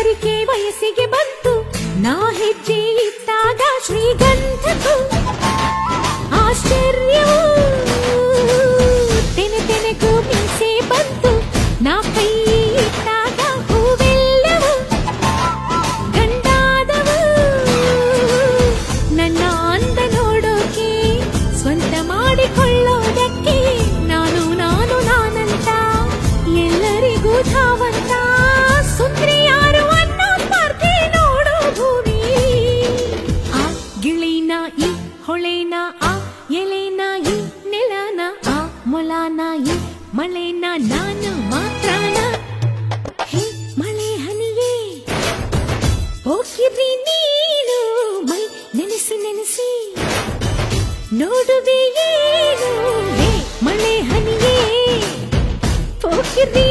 ಹೆದರಿಕೆ ವಯಸ್ಸಿಗೆ ಬಂತು, ನಾ ಹೆಜ್ಜೆ ಇಟ್ಟಾಗ ಶ್ರೀಗಂಧಕ್ಕೂ ಆಶ್ಚರ್ಯವೂ ತೆನೆ ತೆನೆಗೂ ಮೀಸೆ ಬಂತು, ನಾ ಕೈ ಇಟ್ಟಾಗ ಹೂವೆಲ್ಲವೂ ಗಂಡಾದವು. ನನ್ನ ಅಂದ ನೋಡೋಕೆ ಸ್ವಂತ ಮಾಡಿಕೊಳ್ಳೋದಕ್ಕೆ ನಾನು ನಾನು ನಾನಂತ ಎಲ್ಲರಿಗೂ ಧಾವಂತ. ಸುಂದ್ರಿ ಯಾರು ಅನ್ನೋ ಸ್ಪರ್ಧೆ ನೋಡೋ ಭೂಮಿ. ಆ ಗಿಳಿನ ಈ ಹೊಳೆನ ಆ ಎಲೆನ ಈ ನೆಲನ ಆ ಮೊಲನ ಈ ಮಳೆನ ನಾನು ಮಾತ್ರನ. ಹೇ ಮಳೆ ಹನಿಯೇ ಹೋಗಿದ್ರಿ ನೀನು ಮೈ ನೆನೆಸಿ ನೆನೆಸಿ ನೋಡುವೆ ಏನು. ಹೇ ಮಳೆ ಹನಿಯೇ ಹೋಗಿದ್ರಿ